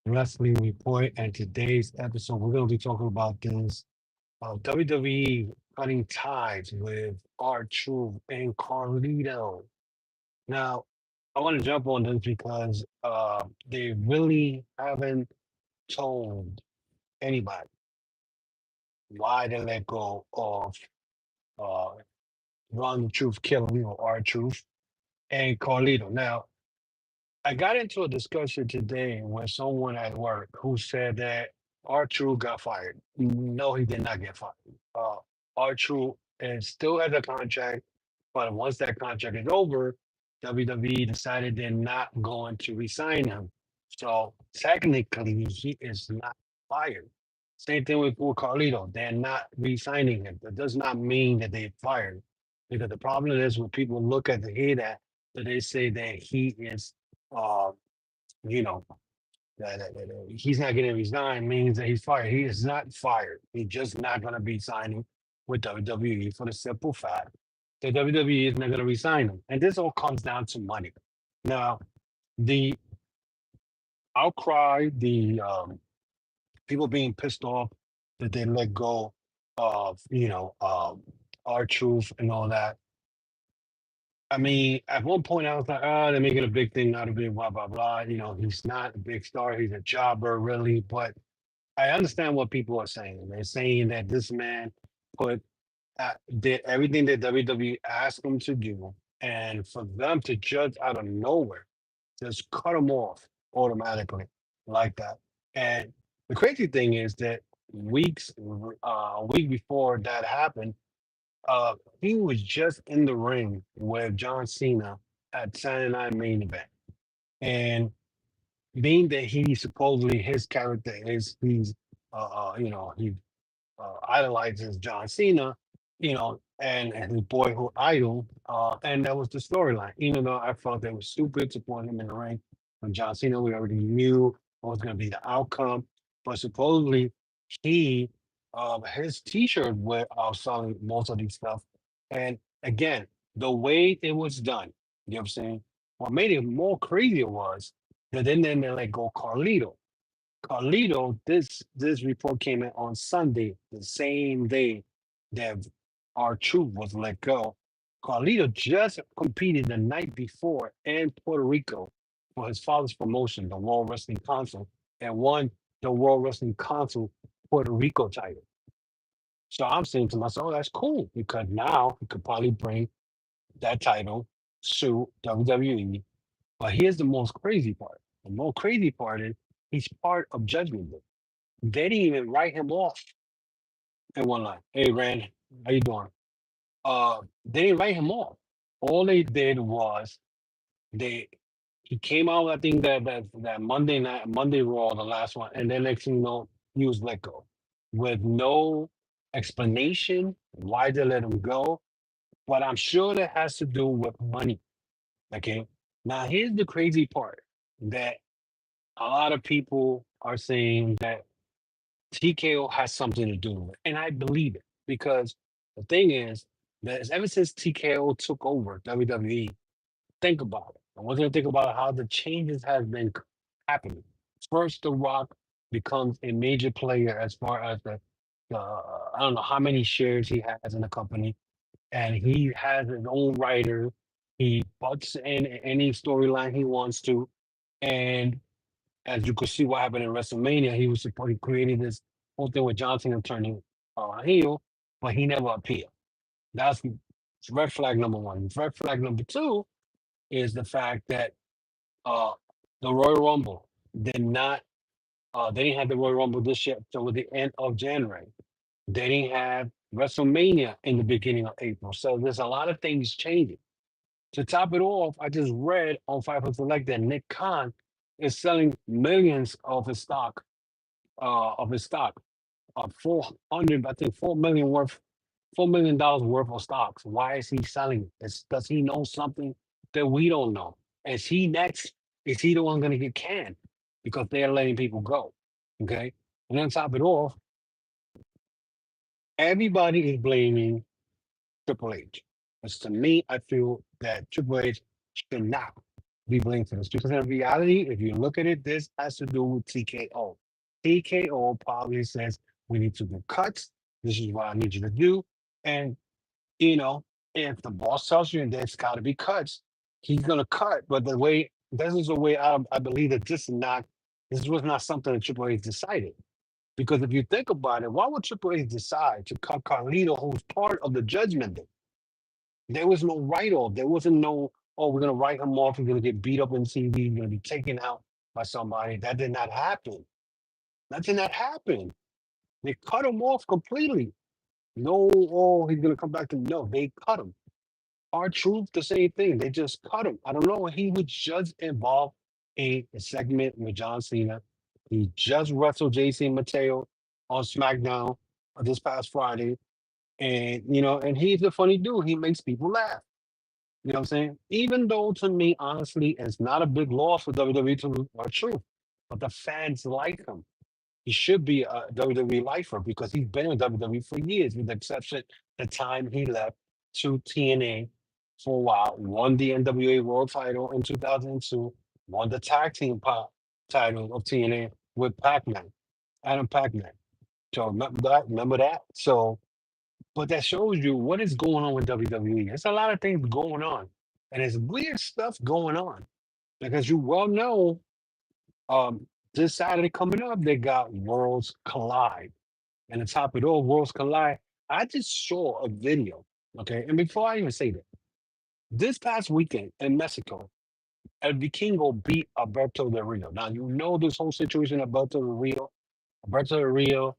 Wrestling Report, and today's episode we're going to be talking about this WWE cutting ties with R-Truth and Carlito. Now, I want to jump on this because they really haven't told anybody why they let go of uh, Ron the Truth Killer, R-Truth and Carlito. Now, I got into a discussion today with someone at work who said that R-Truth got fired. No, he did not get fired. Uh, R-Truth is still has a contract, but once that contract is over, WWE decided they're not going to resign him. So technically, he is not fired. Same thing with Carlito. They're not re-signing him. That does not mean that they fired. Because the problem is when people look at the hear that they say that he is uh, you know, that he's not getting resigned means that he's fired. He is not fired. He's just not going to be signing with WWE for the simple fact that WWE is not going to resign him. And this all comes down to money. Now, the outcry, the people being pissed off that they let go of, R-Truth and all that. I mean, at one point I was like, oh, they're making a big thing out of it, blah, blah, blah. He's not a big star. He's a jobber, really. But I understand what people are saying. They're saying that this man put did everything that WWE asked him to do, and for them to judge out of nowhere, just cut him off automatically like that. And the crazy thing is that a week before that happened, uh, he was just in the ring with John Cena at Saturday Night Main Event, and being that he supposedly his character is he idolizes John Cena, and his boyhood idol, and that was the storyline. Even though I felt that was stupid to put him in the ring when John Cena, we already knew what was going to be the outcome, but supposedly he, his T-shirt were selling most of these stuff, and again, the way it was done, you know what I'm saying? What made it more crazier was that then they let go Carlito. This report came in on Sunday, the same day that our truth was let go. Carlito just competed the night before in Puerto Rico for his father's promotion, the World Wrestling Council, and won the World Wrestling Council Puerto Rico title. So I'm saying to myself, oh, that's cool because now he could probably bring that title to WWE. But here's the most crazy part. The most crazy part is he's part of Judgment Day. They didn't even write him off in one line. Hey, Rand, how you doing? They didn't write him off. All they did was they he came out. I think that Monday night, Monday Raw, the last one, and then next thing you know, he was let go with no explanation why they let him go. But I'm sure that has to do with money. Okay. Now here's the crazy part that a lot of people are saying that TKO has something to do with it. And I believe it because the thing is that ever since TKO took over WWE, think about it. I want you to think about how the changes have been happening. First, The Rock becomes a major player as far as I don't know how many shares he has in the company, and he has his own writer. He butts in any storyline he wants to, and as you could see what happened in WrestleMania, he created this whole thing with John Cena turning heel, but he never appeared. That's red flag number one. Red flag number two is the fact that uh, the Royal Rumble did not. They didn't have the Royal Rumble this year until the end of January. They didn't have WrestleMania in the beginning of April. So there's a lot of things changing. To top it off, I just read on 500 Select that Nick Khan is selling millions of his stock, 400, I think 4 million worth, $4 million worth of stocks. Why is he selling it? Does he know something that we don't know? Is he next? Is he the one going to get canned because they're letting people go? Okay, and then top it off, everybody is blaming Triple H. Because to me, I feel that Triple H should not. be blamed for this because in reality, if you look at it, this has to do with TKO. TKO probably says we need to do cuts. This is what I need you to do, and you know, if the boss tells you there's got to be cuts, he's gonna cut. But the way this is the way I believe that this was not something that Triple H decided. Because if you think about it, why would Triple H decide to cut Carlito, who's part of the Judgment Day? There was no write off. There wasn't no, oh, we're gonna write him off. He's gonna get beat up in TV. He's gonna be taken out by somebody. That did not happen. That did not happen. They cut him off completely. No, oh, he's gonna come back to no. They cut him. R-Truth, the same thing. They just cut him. I don't know. He was just involved in a segment with John Cena. He just wrestled JC Mateo on SmackDown this past Friday. And, and he's a funny dude. He makes people laugh. You know what I'm saying? Even though to me, honestly, it's not a big loss for WWE to R-Truth, but the fans like him. He should be a WWE lifer because he's been in WWE for years, with the exception the time he left to TNA for a while, won the NWA World Title in 2002, won the tag team title of TNA with Pac-Man, Adam Pac-Man. So remember that? Remember that? So, but that shows you what is going on with WWE. There's a lot of things going on, and there's weird stuff going on because you well know um, this Saturday coming up, they got Worlds Collide. And the top of it all, Worlds Collide. I just saw a video. Okay. And before I even say that, this past weekend in Mexico, El Vikingo beat Alberto Del Rio. Now, you know this whole situation, Alberto Del Rio. Alberto Del Rio,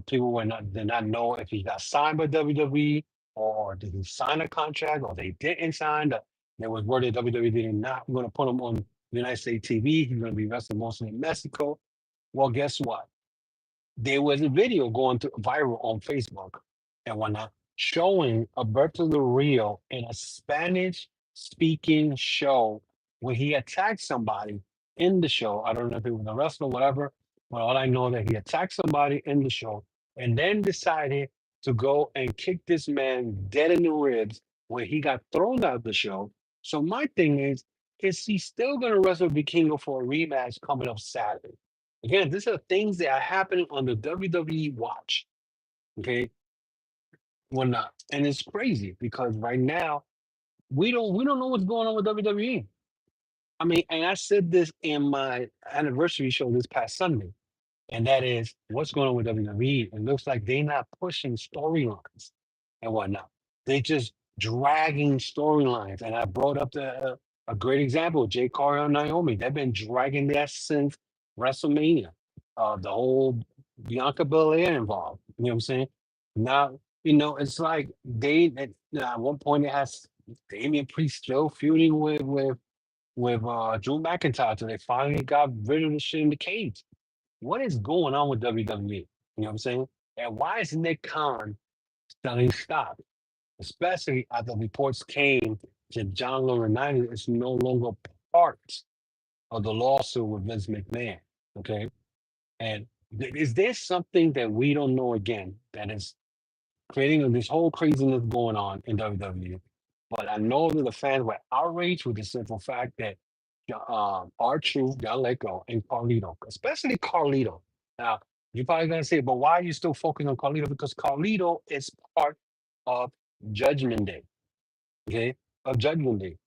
people did not know if he got signed by WWE or did he sign a contract or they didn't sign. There was word that WWE did not going to put him on United States TV. He's going to be wrestling mostly in Mexico. Well, guess what? There was a video going viral on Facebook and whatnot showing Alberto Del Rio in a Spanish speaking show where he attacked somebody in the show. I don't know if it was a wrestler or whatever, but all I know that he attacked somebody in the show and then decided to go and kick this man dead in the ribs where he got thrown out of the show. So my thing is he still going to wrestle Vikingo for a rematch coming up Saturday? Again, these are things that are happening on the WWE watch. Okay, well not, and it's crazy because right now we don't know what's going on with WWE. I mean, and I said this in my anniversary show this past Sunday, and that is what's going on with WWE. It looks like they're not pushing storylines and whatnot. They just dragging storylines. And I brought up a great example, Jay Carter and Naomi. They've been dragging that since WrestleMania. The whole Bianca Belair involved. You know what I'm saying? Now, it's like at one point it has Damian Priest still feuding with Drew McIntyre till they finally got rid of the shit in the cage. What is going on with WWE? You know what I'm saying? And why is Nick Khan selling stock? Especially after reports came that John Laurinaitis is no longer part of the lawsuit with Vince McMahon. Okay. And is there something that we don't know again that is creating this whole craziness going on in WWE? But I know that the fans were outraged with the simple fact that R-Truth got let go and Carlito, especially Carlito. Now, you're probably going to say, but why are you still focusing on Carlito? Because Carlito is part of Judgment Day, okay? Of Judgment Day.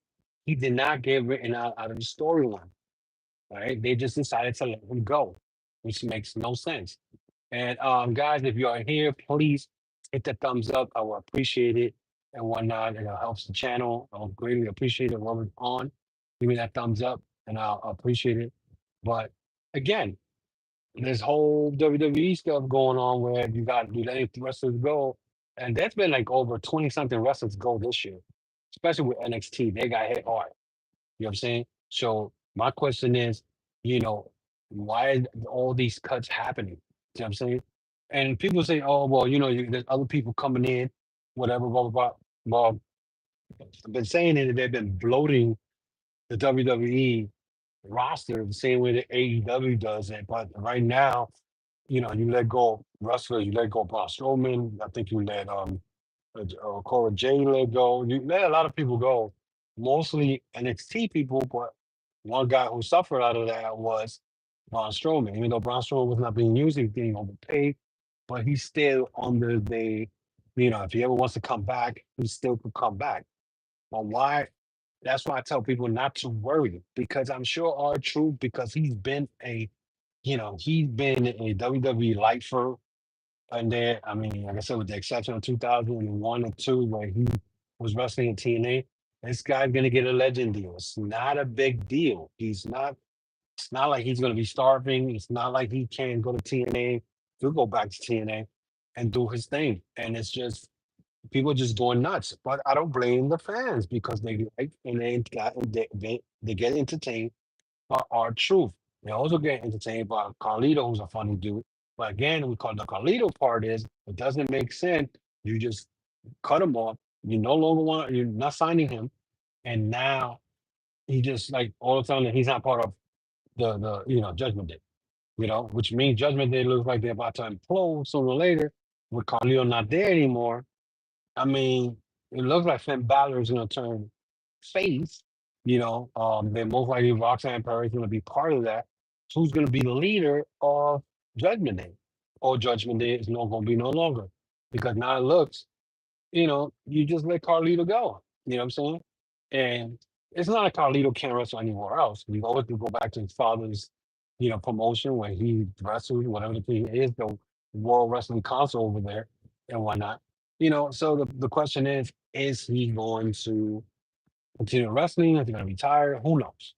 He did not get written out of the storyline, right? They just decided to let him go, which makes no sense. And guys, if you are here, please hit the thumbs up. I will appreciate it and whatnot. It helps the channel. I'll greatly appreciate it. Whoever's on, give me that thumbs up and I'll appreciate it. But again, this whole WWE stuff going on where you got to let wrestlers go. And that's been like over 20 something wrestlers go this year, especially with NXT. They got hit hard. You know what I'm saying? So my question is, why is all these cuts happening? You know what I'm saying? And people say, oh, well, there's other people coming in, whatever, blah, blah, blah. Well, I've been saying it, they've been bloating the WWE roster the same way that AEW does it. But right now, you let go wrestlers, you let go Braun Strowman. I think you let Cora J let go. You let a lot of people go, mostly NXT people, but one guy who suffered out of that was Braun Strowman. Even though Braun Strowman was not being used, he was being overpaid, but he's still under the, if he ever wants to come back, he still could come back. But why? That's why I tell people not to worry, because I'm sure R-Truth, because he's been a WWE lifer. And then, I mean, like I said, with the exception of 2001 and two, where he was wrestling in TNA, this guy's gonna get a legend deal. It's not a big deal. It's not like he's gonna be starving. It's not like he can't go to TNA, to go back to TNA and do his thing. And it's just people just going nuts. But I don't blame the fans because they like and they get entertained by our truth. They also get entertained by Carlito, who's a funny dude. But again, we call the Carlito part is it doesn't make sense. You just cut him off. You no longer want you're not signing him. And now he just like all of a sudden he's not part of the Judgment Day, which means Judgment Day looks like they're about to implode sooner or later with Carlito not there anymore. I mean, it looks like Finn Balor is going to turn face. Then most likely Roxanne Perry is going to be part of that. So who's going to be the leader of Judgment Day? Or Judgment Day is not going to be no longer because now it looks, you just let Carlito go. You know what I'm saying? And it's not like Carlito can't wrestle anywhere else. We always could go back to his father's, promotion where he wrestled, whatever the thing is, the World Wrestling Council over there and whatnot. So the question is he going to continue wrestling? Is he going to retire? Who knows?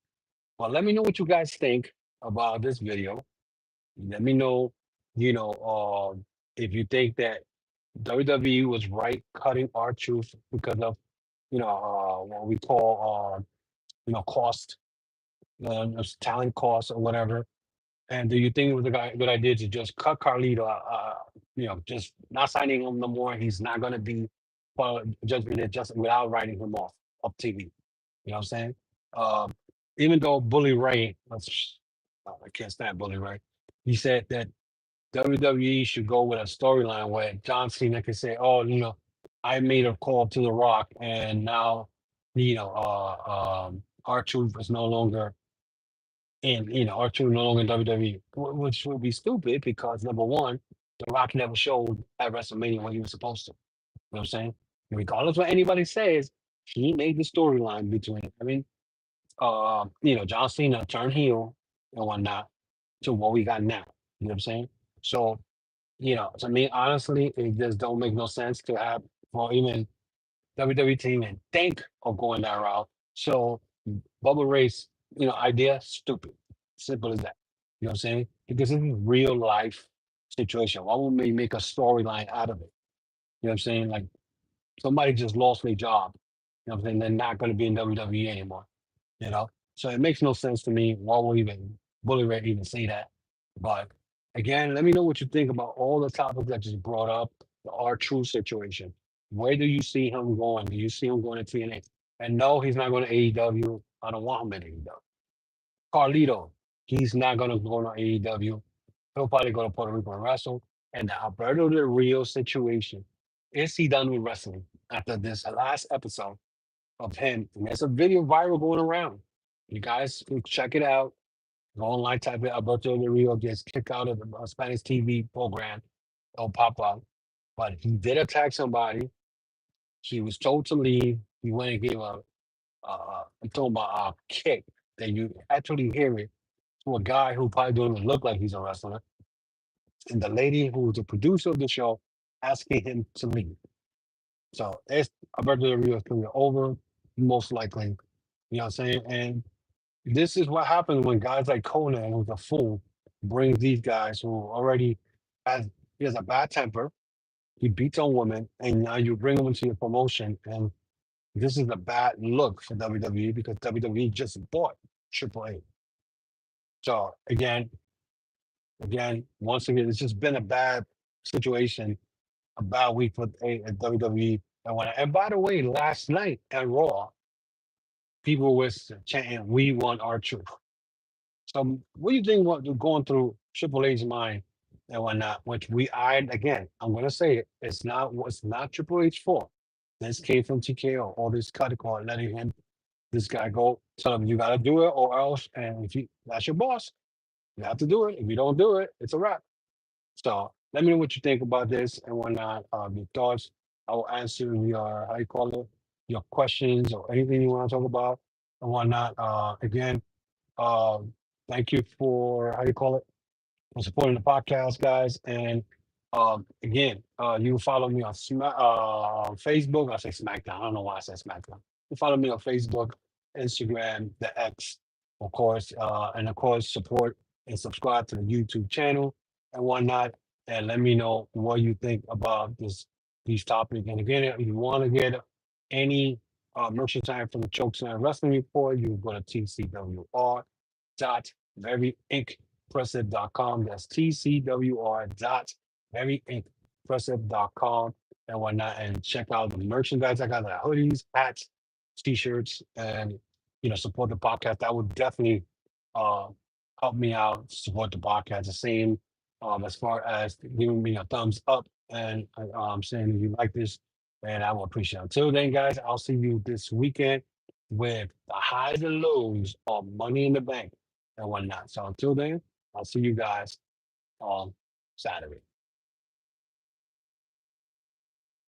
Well, let me know what you guys think about this video. Let me know, if you think that WWE was right cutting R-Truth because of, what we call, cost, talent cost or whatever. And do you think it was a good idea to just cut Carlito, just not signing him no more? He's not going to be Judgment Day just without writing him off TV. You know what I'm saying? Um, Even though Bully Ray, I can't stand Bully Ray, he said that WWE should go with a storyline where John Cena can say, "Oh, I made a call to The Rock, and now, R-Truth is no longer R-Truth no longer in WWE," which would be stupid because number one, The Rock never showed at WrestleMania when he was supposed to. You know what I'm saying? Regardless what anybody says, he made the storyline between John Cena turned heel and whatnot to what we got now. You know what I'm saying? So, to me, honestly, it just don't make no sense to have for even WWE team and think of going that route. So Bubba Ray's, idea, stupid. Simple as that. You know what I'm saying? Because this is real life situation. Why would we make a storyline out of it? You know what I'm saying? Like somebody just lost their job. You know what I'm saying? They're not going to be in WWE anymore. You know? So it makes no sense to me. Why would even Bully Ray even say that? But again, let me know what you think about all the topics that just brought up the R-Truth situation. Where do you see him going? Do you see him going to TNA? And no, he's not going to AEW. I don't want him in AEW. Carlito, he's not going to go to AEW. He'll probably go to Puerto Rico and wrestle. And the Alberto Del Rio situation, is he done with wrestling after this last episode of him? And there's a video viral going around. You guys can check it out. Go online, type it. Alberto Del Rio gets kicked out of the Spanish TV program. It'll pop up. But he did attack somebody. He was told to leave. He went and gave I'm talking about a kick that you actually hear it to a guy who probably don't even look like he's a wrestler. And the lady who was the producer of the show asking him to leave. So it's Alberto Del Rio is doing it over, most likely. You know what I'm saying? And this is what happens when guys like Conan, who's a fool, brings these guys who already has he has a bad temper, he beats on women, and now you bring him into your promotion, and this is a bad look for WWE because WWE just bought Triple A. So once again, it's just been a bad situation, a bad week for WWE. And by the way, last night at Raw, people were chanting, "We want our truth." So, what do you think? What going through Triple H's mind and whatnot? Which I'm going to say it. It's not Triple H's fault. This came from TKO. All this cut call letting him this guy go tell him you got to do it or else. And if you that's your boss, you have to do it. If you don't do it, it's a wrap. So let me know what you think about this and whatnot. Your thoughts. I will answer your how you call it, your questions or anything you want to talk about and whatnot. Again, thank you for how you call it for supporting the podcast, guys. And again, you can follow me on Facebook. I say SmackDown. I don't know why I said SmackDown. You follow me on Facebook, Instagram, the X, of course, and of course, support and subscribe to the YouTube channel and whatnot. And let me know what you think about these topics. And again, if you want to get any merchandise from the Chokeslam Wrestling Report, you go to TCWR dot very impressive.com. That's TCWR dot very impressive.com and whatnot. And check out the merchandise. I got the hoodies, hats, t-shirts, and support the podcast. That would definitely uh help me out, support the podcast. The same as far as giving me a thumbs up and saying if you like this, and I will appreciate it. Until then, guys, I'll see you this weekend with the highs and lows of Money in the Bank and whatnot. So until then, I'll see you guys on Saturday.